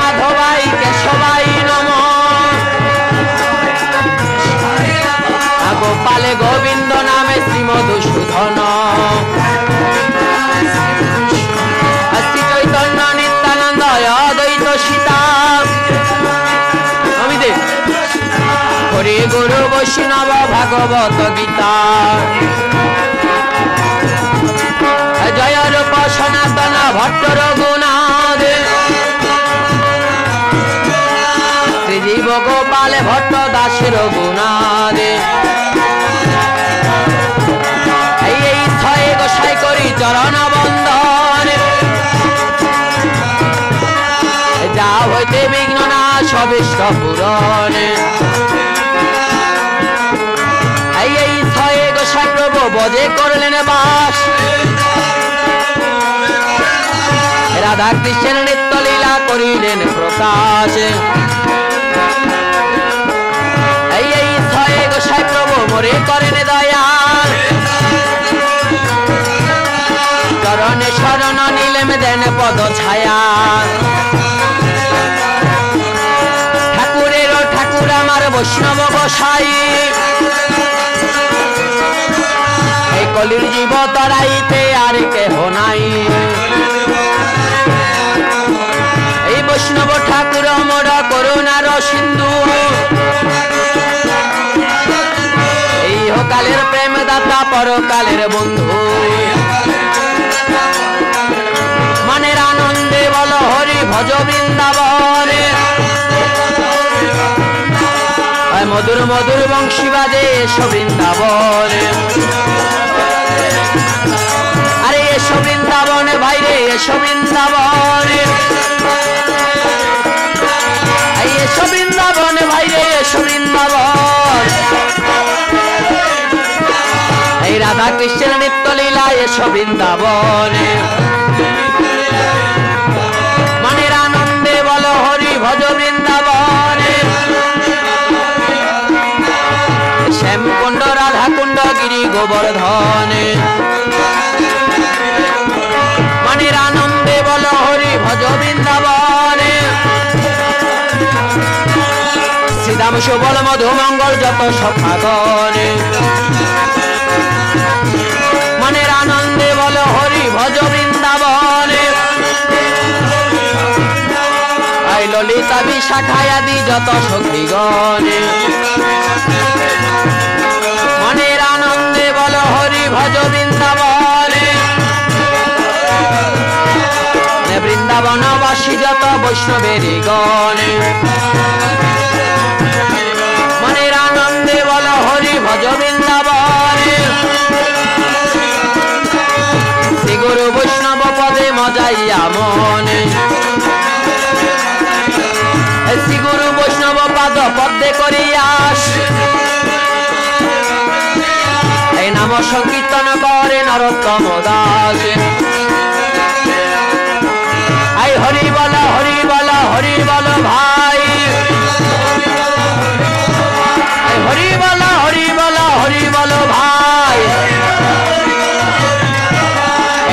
মাধবাই কেশবাই নমঃ গোপালে গোবিন্দ নামে শ্রী মধুসূদন শ্রী চৈতন্য নিত্যানন্দ অদ্বৈত সীতা হরি গুরু বৈষ্ণব ভাগবত গীতা জয় রূপ সনাতন ভট্ট রঘুনাথ শ্রীজীব গোপাল ভট্ট দাস রঘুনাথ এই ছয় গোসাই করি চরণ বন্দন যা হইতে বিঘ্ন না সবিষ্ট পূরণ এই ছয় গোসাই প্রভু বজে করলেন বাস রাধা কৃষ্ণের নিত্য লীলা করিলেন প্রকাশ এই ছয় গোসাই প্রভু মোরে করেন দয়াল চরণে শরণ নিলেম দেন পদ ছায়া ঠাকুরেরও ঠাকুর আমার বৈষ্ণব গোসাই এই কলির জীব তরাইতে আর কেহ নাই এই বৈষ্ণব ঠাকুর মোর করুণার সিন্ধু এই কালের প্রেম দাতা পরকালের বন্ধু মনের আনন্দে বল হরি ভজ বৃন্দাবনে মধুর মধুর বংশী বাজে এসো বৃন্দাবনে আরে এসো বৃন্দাবনে ভাইরে এসো বৃন্দাবনে এসো বৃন্দাবনে ভাইরে এসো বৃন্দাবন এই রাধা কৃষ্ণের নিত্য লীলা এসো বৃন্দাবনে মনের আনন্দে বল হরি ভজ বৃন্দাবনে শ্যামকুণ্ড রাধাকুণ্ড গিরি গোবর্ধনে মনের আনন্দে বল হরি ভজ বৃন্দাবনে শ্রীদাম সুবল মধুমঙ্গল যত সখাগণে মনের আনন্দে বল হরি ভজ বৃন্দাবনে আই ললিতা বিশাখায় আদি যত সখীগণে মনের আনন্দে বল হরি ভজ বৃন্দাবনে বৃন্দাবনবাসী যত বৈষ্ণবের গণে মনের আনন্দে বল হরি ভজ বৃন্দাবনে শ্রী গুরু বৈষ্ণব পদে মজাইয়া মনে শ্রী গুরু বৈষ্ণব পাদ পদ্মে করিয়াস এই নাম সংকীর্তন করে নরোত্তম দাস আই হরি বল ভাই হরি বল ভাই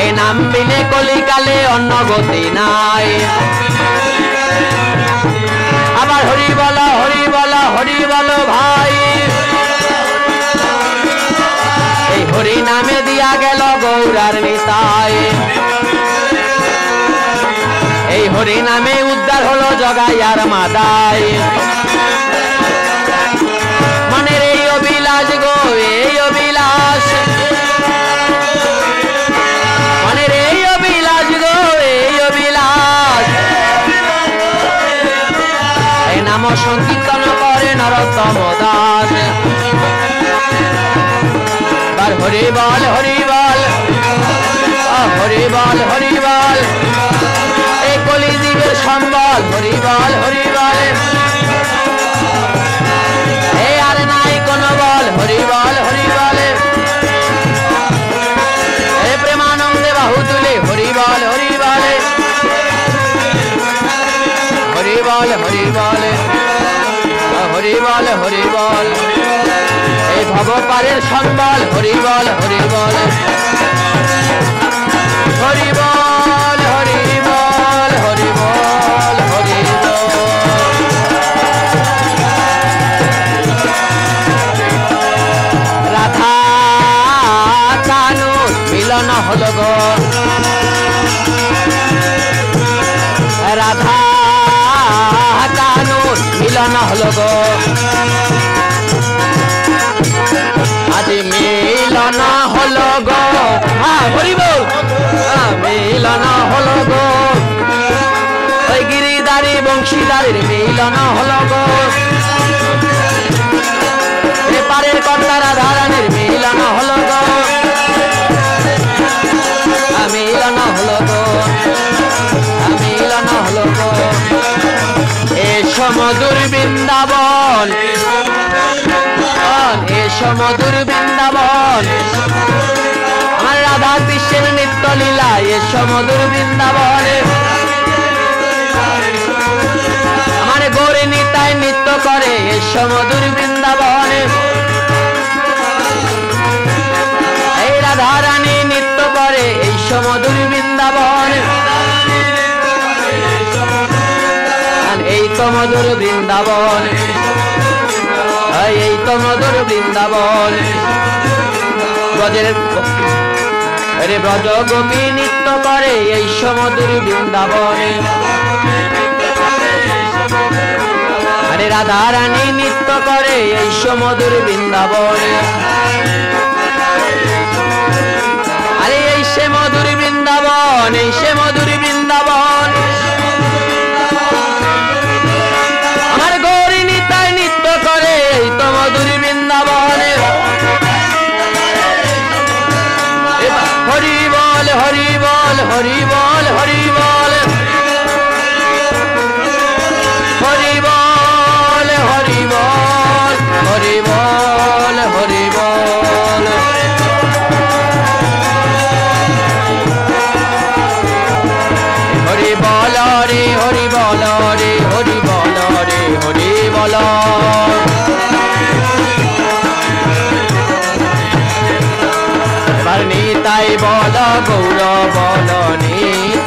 এই নাম বিনে কলিকালে অন্য গতি নাই আবার হরি বল ভাই এই হরি নামে দিয়া গেল গৌরার নিতাই এই হরি নামে উদ্ধার হলো জগাইয়ার মাদাই মনের এই অভিলাষ গো এই অভিলাষ মনের এই অভিলাষ গো এই অভিলাষ এই নাম সংকীর্তন করে নরোত্তম দাস হরি বল এই কলিযুগের সম্বল হরি বল এই আর নাই কোন বল হরি বল এই প্রেমানন্দে বাহু তুলে হরি বল এই ভবপারের সম্বল হরি বল হরি বল হরি বল হরি বল হরি বল রাধা কানুর মিলন হলো গো আজ মিলন হলো গো হরি বল মিলন হলো গো ওই গিরিধারী বংশীধারীর মিলন হলো গো এপারের কর্তা রাধা রানীর মিলন হলো গো মিলন হলো গো মিলন হলো গো এসো মধুর বৃন্দাবন এসো মধুর বৃন্দাবন আমার রাধা কৃষ্ণের নিত্য লীলা এসো মধুর বৃন্দাবন আমার গৌরী নিতাই নৃত্য করে এসো মধুর বৃন্দাবন এই রাধা রানী নৃত্য করে এসো মধুর বৃন্দাবন এই তো মধুর বৃন্দাবন এই তো মধুর বৃন্দাবন ব্রজের রে ব্রজ গোপী নৃত্য করে এই সমুদ্র বৃন্দাবন আরে রাধা রানী নৃত্য করে এই সমুদ্র বৃন্দাবন আরে এই সে মধুর বৃন্দাবন এই সে মধুর বৃন্দাবন আমার গৌরী নিতাই নৃত্য করে এই তো মধুর বৃন্দাবন হরি বল হরি বল হরি বল হরি বল হরি বল হরি বল হরি বল হরি বল হরি বল রে হরি বল রে হরি বল রে হরি বল নিতাই বল গৌর বল নিতাই